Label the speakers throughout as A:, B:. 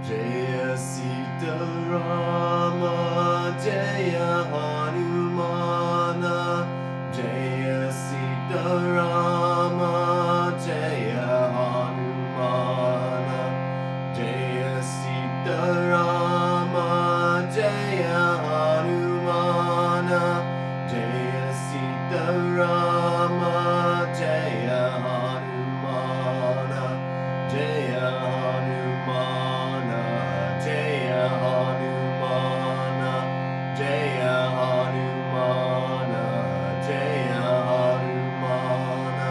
A: Jaya Sita Rama, Jaya Hanumana, Jaya Sita Rama, Jaya Hanumana, Jaya Sita Rama, Jaya Hanumana, Jaya Sita Rama, Jaya Hanumana, Jaya Hanumana, Jaya Hanumana, Jaya Hanumana, Jaya Hanumana,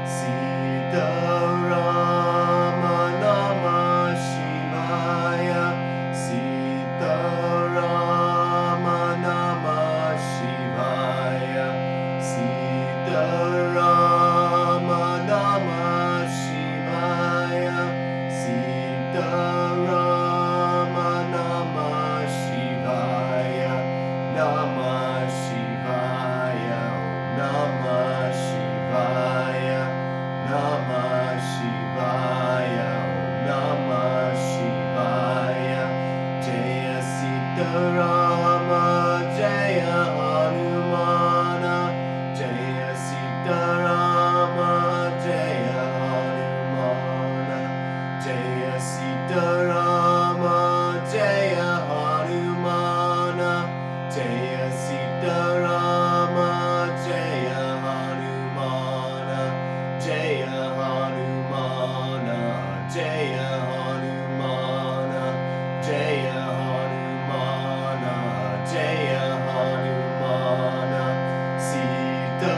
A: Sita Rama Namah Shivaya, Sita Rama Namah Shivaya, Sita Rama Namah Shivaya, Sita Rama Namah Shivaya, Namah Shivaya, Namah Shivaya, Namah Shivaya, Namah Shivaya, Jaya Sita Rama, Jaya Hanumana, Jaya Sita Rama, Jaya Hanumana, Jaya Sita Rama, Jaya Hanumana, Jaya Sita Rama, Jaya Hanumana, Jaya Hanumana, Jaya Hanumana, Jaya Hanumana, Jaya Hanumana, Sita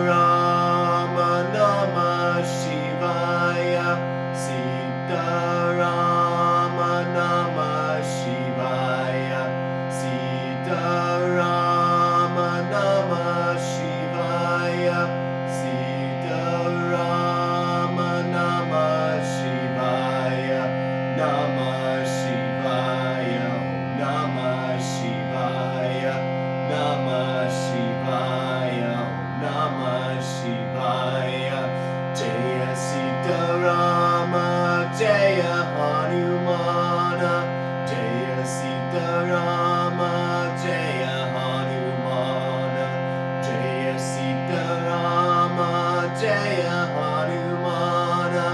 A: Rama Namah Shivaya, Sita Rama Namah Shivaya, Sita Rama Namah Shivaya, Sita Rama Namah Shivaya, Namah Shivaya, Namah Shivaya, Namah Shivaya, Namah Shivaya, Jaya Sita Rama, Jaya Hanumana, Jaya Sita Rama, Jaya Hanumana, Jaya Sita Rama, Jaya Hanumana,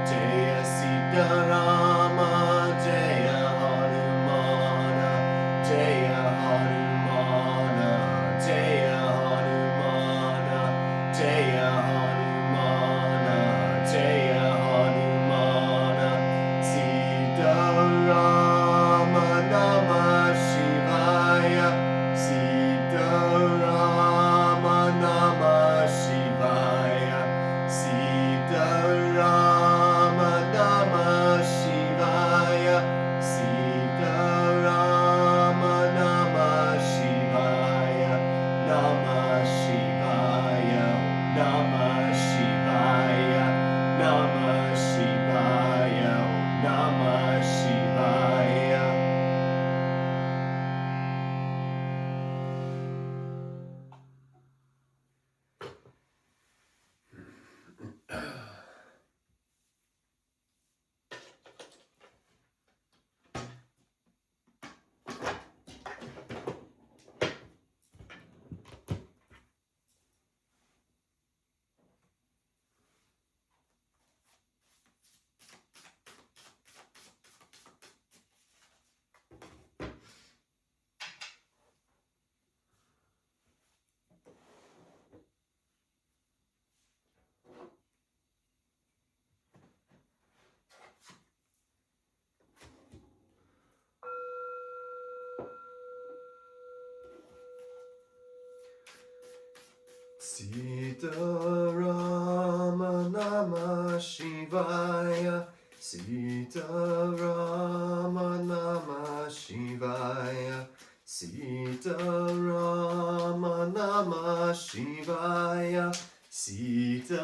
A: Jaya Sita Rama, Jaya Hanumana, Jaya Hanumana, Jaya Hanumana, Jaya Hanumana, Jaya Hanumana, Sita Rama Namah Shivaya, Sita Rama Namah Shivaya, Sita Rama Namah Shivaya, Sita Rama Namah Shivaya, Namah Shivaya, Namah Shivaya, Namah Shivaya, Namah Shivaya. Sita Rama Namah Shivaya, Sita Rama Namah Shivaya, Sita Rama Namah Shivaya, Sita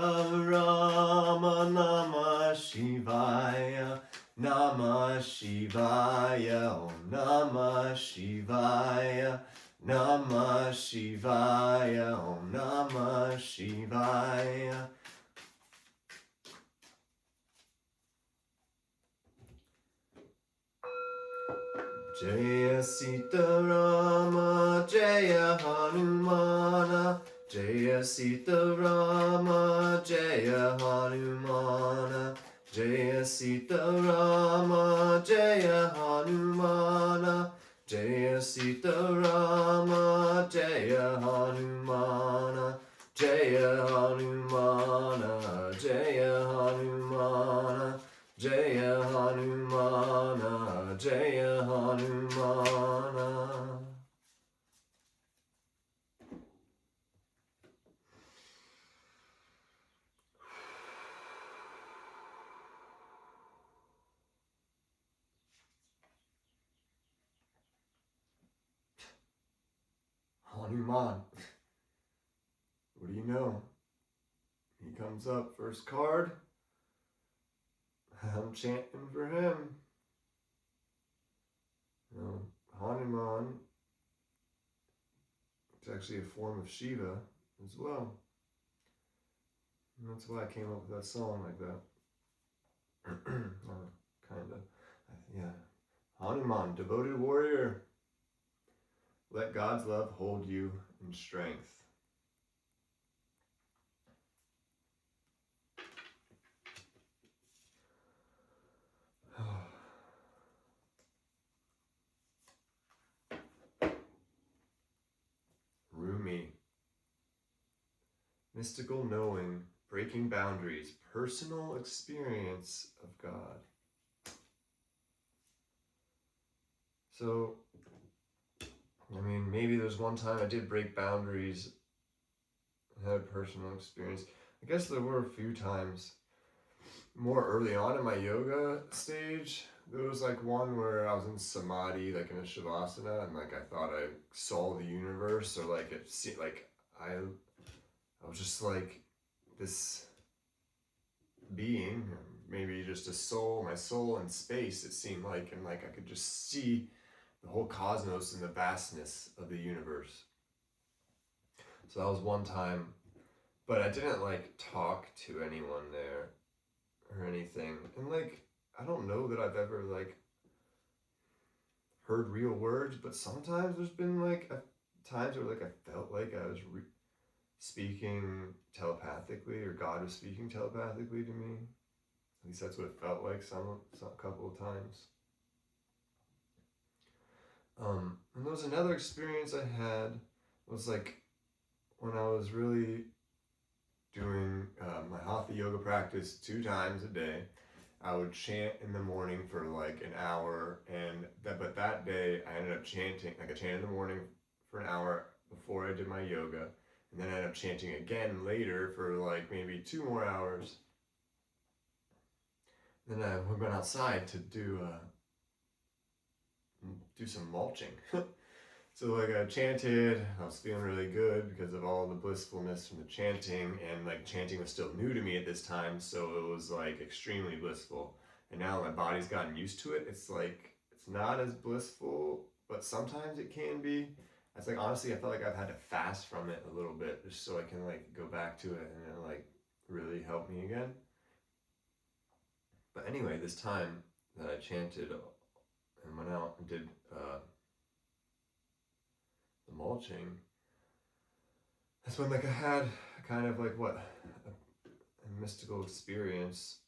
A: Rama Namah Shivaya, Namah Shivaya, Om Namah Shivaya, Namah Shivaya, Om Namah Shivaya. Jaya Sita Rama, Jaya Hanumana, Jaya Sita Rama, Jaya Hanumana, Jaya Sita Rama, Jaya Hanumana, Jaya Sita Rama, Jaya Hanumana, Jaya Hanumana, Jaya Hanumana, Jaya Hanumana, Jaya Hanumana. Hanuman. What do you know? He comes up, first card. I'm chanting for him. You know, Hanuman, it's actually a form of Shiva as well. And that's why I came up with that song like that. Kind of. Yeah. Hanuman, devoted warrior. Let God's love hold you in strength. Rumi. Mystical knowing, breaking boundaries, personal experience of God. So, I mean, maybe there's one time I did break boundaries and had a personal experience. I guess there were a few times more early on in my yoga stage. There was like one where I was in samadhi, like in a shavasana, and like I thought I saw the universe, or like it seemed like I was just like this being, maybe just a soul, my soul in space, it seemed like, and like I could just see the whole cosmos and the vastness of the universe. So that was one time, but I didn't like talk to anyone there or anything. And like, I don't know that I've ever like heard real words, but sometimes there's been like times where like I felt like I was speaking telepathically, or God was speaking telepathically to me. At least that's what it felt like some couple of times. And there was another experience I had. It was like when I was really doing my hatha yoga practice 2 times a day. I would chant in the morning for like an hour, but that day I ended up chanting, like I chanted in the morning for an hour before I did my yoga, and then I ended up chanting again later for like maybe 2 more hours. Then I went outside to do some mulching. So like I chanted, I was feeling really good because of all the blissfulness from the chanting, and like chanting was still new to me at this time, so it was like extremely blissful. And now my body's gotten used to it, it's like, it's not as blissful, but sometimes it can be. It's like, honestly, I felt like I've had to fast from it a little bit just so I can like go back to it and it like really help me again. But anyway, this time that I chanted and went out and did the mulching, that's when like I had kind of like a mystical experience,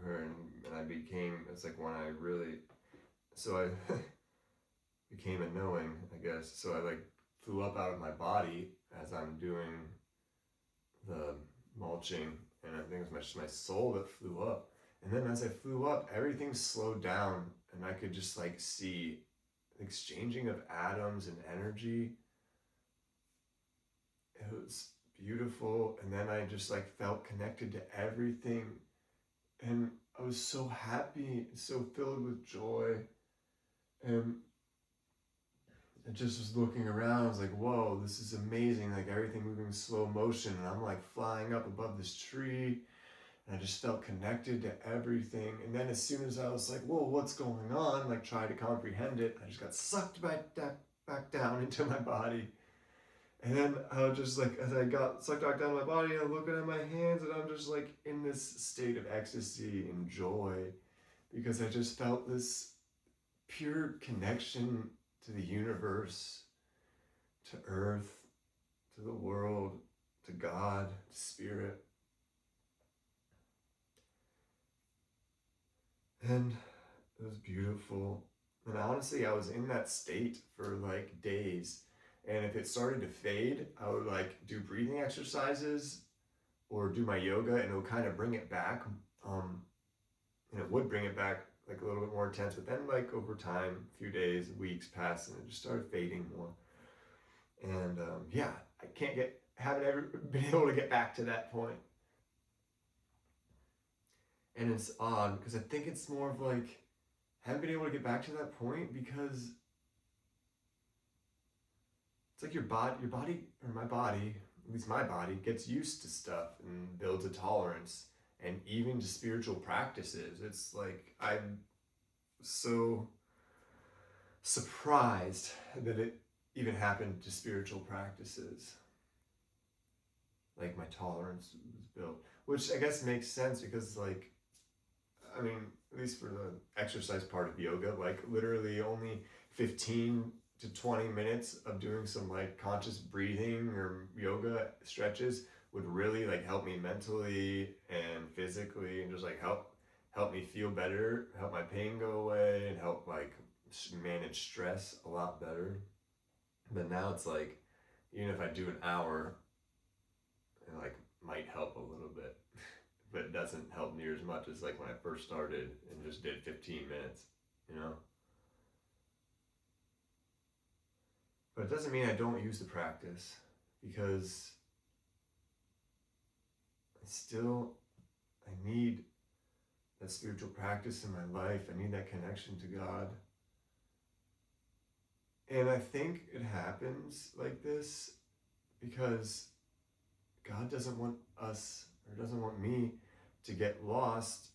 A: and I became, it's like when I really, so I became a knowing, I guess. So I like flew up out of my body as I'm doing the mulching, and I think it was just my soul that flew up. And then as I flew up, everything slowed down, and I could just like see exchanging of atoms and energy. It was beautiful, and then I just like felt connected to everything, and I was so happy, so filled with joy, and I just was looking around. I was like, whoa, this is amazing, like everything moving in slow motion, and I'm like flying up above this tree, and I just felt connected to everything. And then as soon as I was like, whoa, what's going on, like try to comprehend it, I just got sucked back down into my body. And then I was just like, as I got sucked back down my body, I'm looking at my hands, and I'm just like in this state of ecstasy and joy, because I just felt this pure connection to the universe, to earth, to the world, to God, to spirit. And it was beautiful. And honestly, I was in that state for like days. And if it started to fade, I would like do breathing exercises or do my yoga, and it would kind of bring it back. And it would bring it back like a little bit more intense. But then, like over time, a few days, weeks passed, and it just started fading more. And yeah, haven't ever been able to get back to that point. And it's odd because I think it's more of like, haven't been able to get back to that point because it's like your body, or my body, at least my body, gets used to stuff and builds a tolerance, and even to spiritual practices. It's like I'm so surprised that it even happened to spiritual practices. Like my tolerance was built, which I guess makes sense because like, I mean, at least for the exercise part of yoga, like literally only 15 to 20 minutes of doing some like conscious breathing or yoga stretches would really like help me mentally and physically, and just like help me feel better, help my pain go away, and help like manage stress a lot better. But now it's like, even if I do an hour, it like might help a little bit, but it doesn't help near as much as like when I first started and just did 15 minutes, you know? But it doesn't mean I don't use the practice, because I need that spiritual practice in my life. I need that connection to God. And I think it happens like this because God doesn't want us, or doesn't want me, to get lost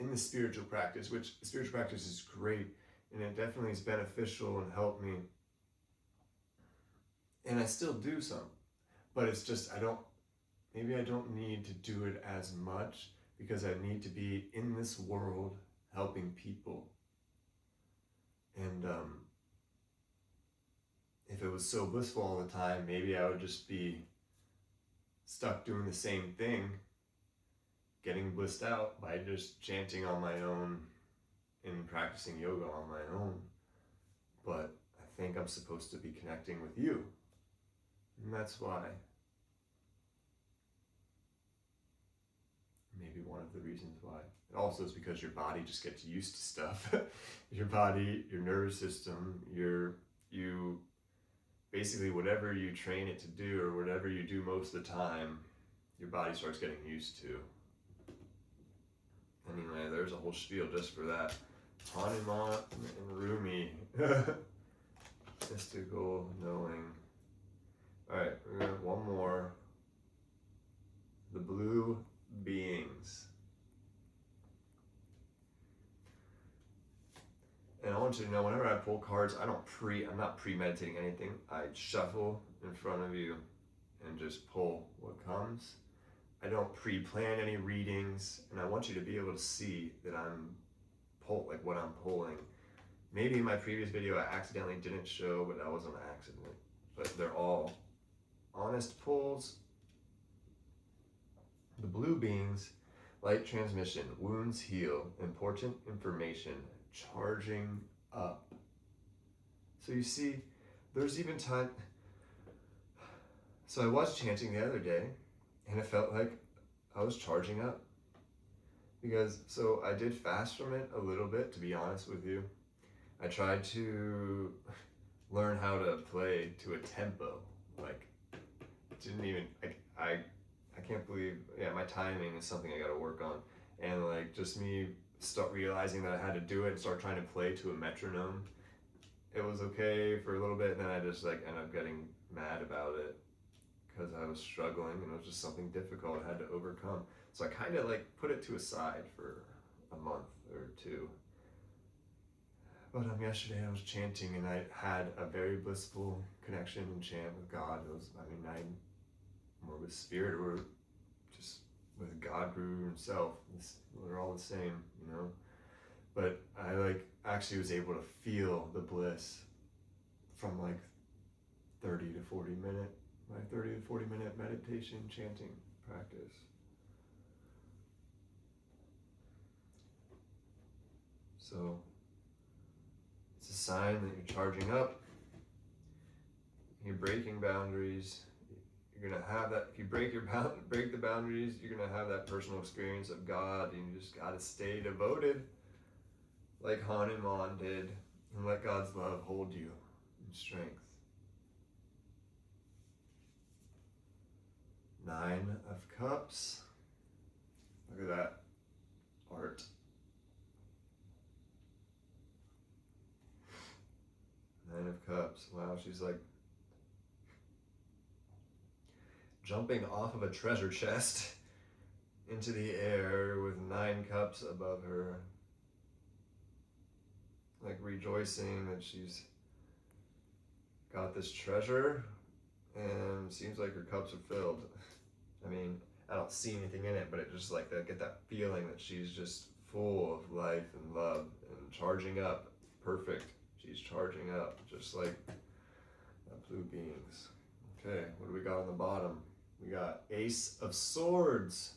A: in the spiritual practice, which the spiritual practice is great, and it definitely is beneficial and helped me. And I still do some, but it's just, maybe I don't need to do it as much because I need to be in this world helping people. And if it was so blissful all the time, maybe I would just be stuck doing the same thing, getting blissed out by just chanting on my own and practicing yoga on my own. But I think I'm supposed to be connecting with you. And that's why. Maybe one of the reasons why. It also is because your body just gets used to stuff. Your body, your nervous system, you basically, whatever you train it to do or whatever you do most of the time, your body starts getting used to. Anyway, there's a whole spiel just for that. Hanumana and Rumi. Mystical knowing. Alright, we're gonna have one more. The blue beings. And I want you to know, whenever I pull cards, I'm not premeditating anything. I shuffle in front of you and just pull what comes. I don't pre-plan any readings, and I want you to be able to see that like what I'm pulling. Maybe in my previous video I accidentally didn't show, but that was an accident. But they're all honest pulls. The blue beings, light transmission, wounds heal, important information, charging up. So you see, there's even time. So I was chanting the other day, and it felt like I was charging up. So I did fast from it a little bit, to be honest with you. I tried to learn how to play to a tempo. Like, I can't believe, my timing is something I gotta work on. And like, just me start realizing that I had to do it and start trying to play to a metronome. It was okay for a little bit, and then I just like ended up getting mad about it because I was struggling, and it was just something difficult I had to overcome. So I kind of like put it to a side for a month or two. But yesterday I was chanting, and I had a very blissful connection and chant with God. It was, more with spirit, or just with God, Guru himself. We're all the same, you know. but I like actually was able to feel the bliss from like 30 to 40 minute, my 30 to 40 minute meditation chanting practice. So it's a sign that you're charging up, you're breaking boundaries. You're gonna have that. If you break the boundaries, you're gonna have that personal experience of God. And you just gotta stay devoted, like Hanumana did, and let God's love hold you in strength. 9 of Cups. Look at that art. 9 of Cups. Wow, she's like jumping off of a treasure chest into the air with 9 cups above her, like rejoicing that she's got this treasure, and seems like her cups are filled. I mean, I don't see anything in it, but it just like that, get that feeling that she's just full of life and love and charging up. Perfect. She's charging up, just like that blue beings. Okay, what do we got on the bottom? We got Ace of Swords.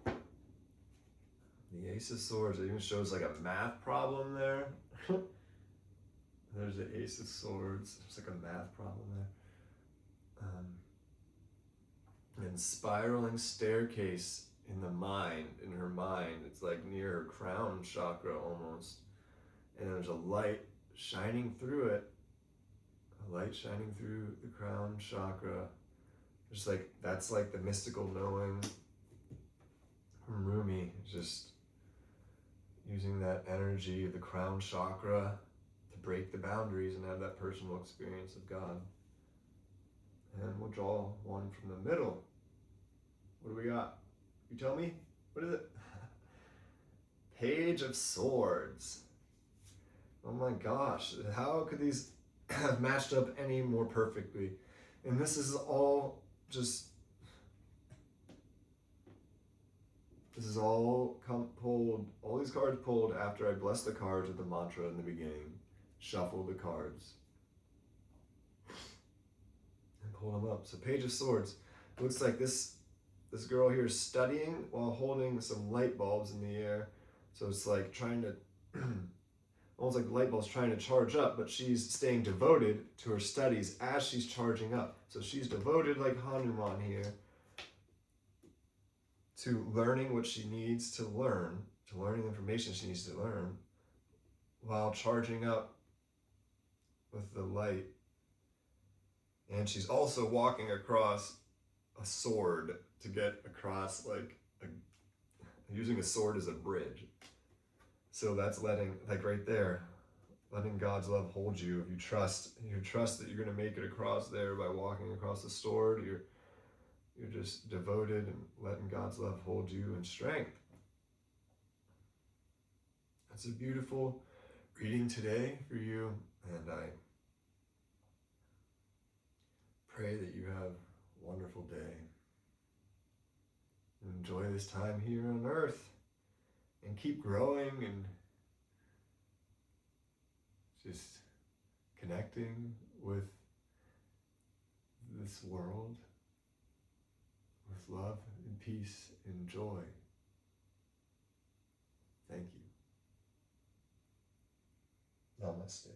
A: The Ace of Swords, it even shows like a math problem there. There's the Ace of Swords. There's like a math problem there. And spiraling staircase in the mind, in her mind. It's like near her crown chakra almost. And there's a light shining through it. A light shining through the crown chakra. Just like, that's like the mystical knowing from Rumi, just using that energy of the crown chakra to break the boundaries and have that personal experience of God. And we'll draw one from the middle. What do we got? You tell me? What is it? Page of Swords. Oh my gosh, how could these have matched up any more perfectly? And this is all just, this is all pulled, all these cards pulled after I blessed the cards with the mantra in the beginning, shuffle the cards, and pull them up. So Page of Swords, it looks like this girl here is studying while holding some light bulbs in the air. So it's like trying to, almost like the light bulb's trying to charge up, but she's staying devoted to her studies as she's charging up. So she's devoted like Hanuman here to learning what she needs to learn, to learning information she needs to learn, while charging up with the light. And she's also walking across a sword to get across, like using a sword as a bridge. So that's letting, like right there, letting God's love hold you. If you trust that you're going to make it across there by walking across the sword, you're just devoted and letting God's love hold you in strength. That's a beautiful reading today for you, and I pray that you have a wonderful day. Enjoy this time here on earth and keep growing and just connecting with this world with love and peace and joy. Thank you. Namaste.